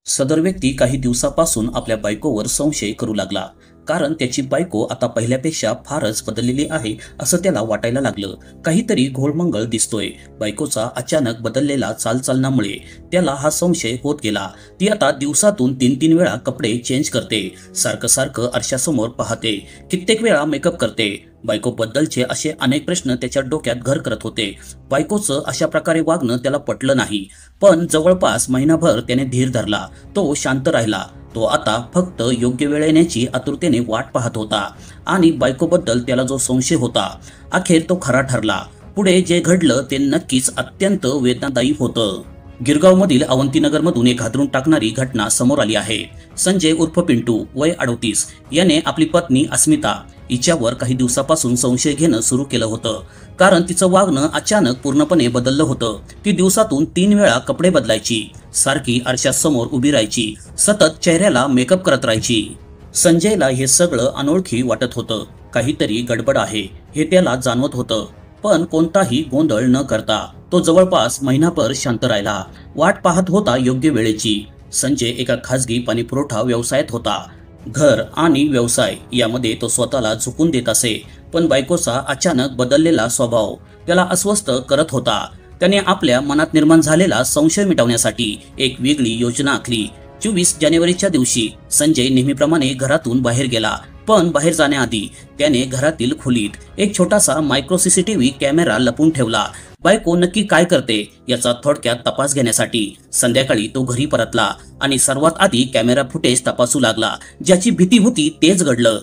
सदर व्यक्ती काही दिवसापासून आपल्या बायकोवर संशय करू लागला, कारण त्याची बायको आता पहिल्यापेक्षा फारच बदललेली आहे असं त्याला वाटायला लागलं. काहीतरी घोळमंगळ दिसतोय. बायकोचा अचानक बदललेला चालचलनामुळे त्याला हा संशय होत गेला. ती आता दिवसातून 3-3 वेळा कपडे चेंज करते, सारखं आरशासमोर पाहते, कित्येक वेळा मेकअप करते. बायकोबद्दलचे असे अनेक प्रश्न त्याच्या डोक्यात घर करत होते. बायकोचं अशा प्रकारे वागणं त्याला पटलं नाही, पण जवळपास महिनाभर त्याने धीर धरला. तो शांत राहिला. तो आता फक्त योग्य वेळ येण्याची आतुरतेने वाट पाहत होता आणि बायकोबद्दल त्याला जो संशय होता, अखेर तो खरा ठरला. पुढे जे घडलं ते नक्कीच अत्यंत वेदनादायी होतं. गिरगावमधील अवंतीनगरमधून एक हादरून टाकणारी घटना समोर आली आहे. संजय उर्फ पिंटू, वय 38, याने आपली पत्नी अस्मिता हिच्यावर काही दिवसापासून संशय घेणं सुरू केलं होतं, कारण तिचं वागणं अचानक पूर्णपणे बदललं होतं. ती दिवसातून 3 वेळा कपडे बदलायची, सारखी आरशासमोर उभी राहायची, सतत चेहऱ्याला मेकअप करत राहायची. संजयला हे सगळं अनोळखी वाटत होतं. काहीतरी गडबड आहे हे त्याला जाणवत होतं, पण कोणताही गोंधळ न करता तो जवळपास महिनाभर शांत राहिला. वाट पाहत होता योग्य वेळेची. संजय एका खासगी पाणीपुरवठा व्यवसायात होता. घर आणि व्यवसाय यामध्ये तो स्वतःला झुकून देत असे, पण बायकोचा अचानक बदललेला स्वभाव त्याला अस्वस्थ करत होता. त्याने आपल्या मनात निर्माण झालेला संशय मिटवण्यासाठी एक वेगळी योजना आखली. 24 जानेवारीच्या दिवशी संजय नेहमीप्रमाणे घरातून बाहेर गेला, पण बाहेर जाण्याआधी त्याने घरातील खोलीत एक छोटासा मायक्रो सीसीटीव्ही कॅमेरा लपवून ठेवला. बायको नक्की काय करते याचा थोडक्यात तपास घेण्यासाठी. संध्याकाळी तो घरी परतला आणि सर्वात आधी कॅमेरा फुटेज तपासू लागला. ज्याची भीती होती तेच घडलं.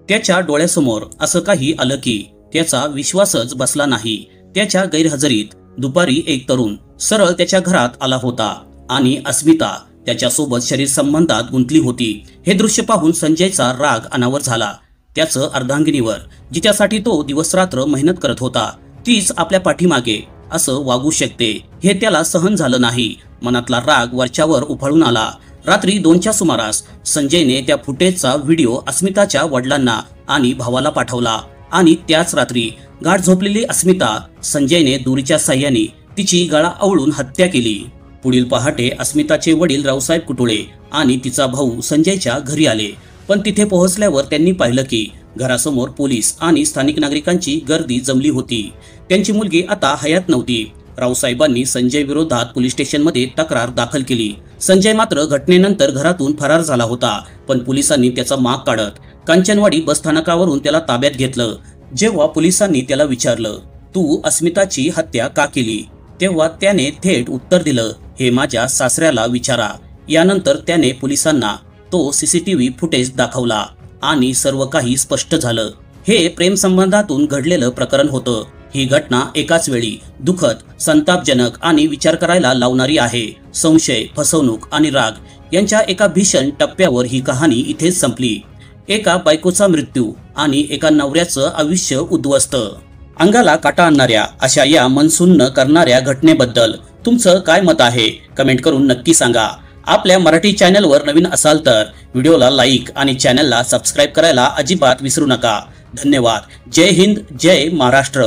त्याच्या डोळ्यासमोर असं काही आलं की त्याचा विश्वासच बसला नाही. त्याच्या गैरहजेरीत दुपारी एक तरुण सरळ त्याच्या घरात आला होता आणि अस्मिता त्याच्यासोबत शरीर संबंधात गुंतली होती. हे दृश्य पाहून संजयचा राग अनावर झाला. त्याचं अर्धांगिनीवर, जिच्यासाठी तो दिवसरात्र मेहनत करत होता, तीच आपल्या पाठीमागे असं वागू शकते हे त्याला सहन झालं नाही. मनातला राग वरच्यावर उफाळून आला. रात्री 2च्या सुमारास संजयने त्या फुटेजचा व्हिडिओ अस्मिताच्या वडिलांना आणि भावाला पाठवला आणि त्याच रात्री गाढ झोपलेली अस्मिता संजयने दोरीच्या साह्याने तिची गळा आवळून हत्या केली. पुढील पहाटे अस्मिताचे वडील रावसाहेब कुटुळे आणि तिचा भाऊ संजयच्या घरी आले, पण तिथे पोहोचल्यावर त्यांनी पाहिलं की घरासमोर पोलीस आणि स्थानिक नागरिकांची गर्दी जमली होती. त्यांची मुलगी आता हयात नव्हती. रावसाहेबांनी संजय विरोधात पोलीस स्टेशनमध्ये तक्रार दाखल केली. संजय मात्र घटनेनंतर घरातून फरार झाला होता, पण पोलिसांनी त्याचा माग काढत कांचनवाडी बसस्थानकावरून त्याला ताब्यात घेतलं. जेव्हा पोलिसांनी त्याला विचारलं, तू अस्मिताची हत्या का केली, तेव्हा त्याने थेट उत्तर दिलं, हे माझ्या सासऱ्याला विचारा. यानंतर त्याने पोलिसांना तो सीसीटीव्ही फुटेज दाखवला आणि सर्व काही स्पष्ट झालं. हे प्रेम संबंधातून घडलेलं प्रकरण होतं. ही घटना एकाच वेळी दुःखद, संतापजनक आणि विचार करायला लावणारी आहे. संशय, फसवणूक आणि राग यांच्या एका भीषण टप्प्यावर ही कहाणी इथेच संपली. एका बायकोचा मृत्यू आणि एका नवऱ्याचं आयुष्य उद्ध्वस्त. अंगाला काटा आणणाऱ्या अशा या मनसुन्न करणाऱ्या घटनेबद्दल तुमचं काय मत आहे कमेंट करून नक्की सांगा. आपल्या मराठी चॅनलवर नवीन असाल तर व्हिडिओला लाईक आणि चॅनलला सबस्क्राईब करायला अजिबात विसरू नका. धन्यवाद. जय हिंद, जय महाराष्ट्र.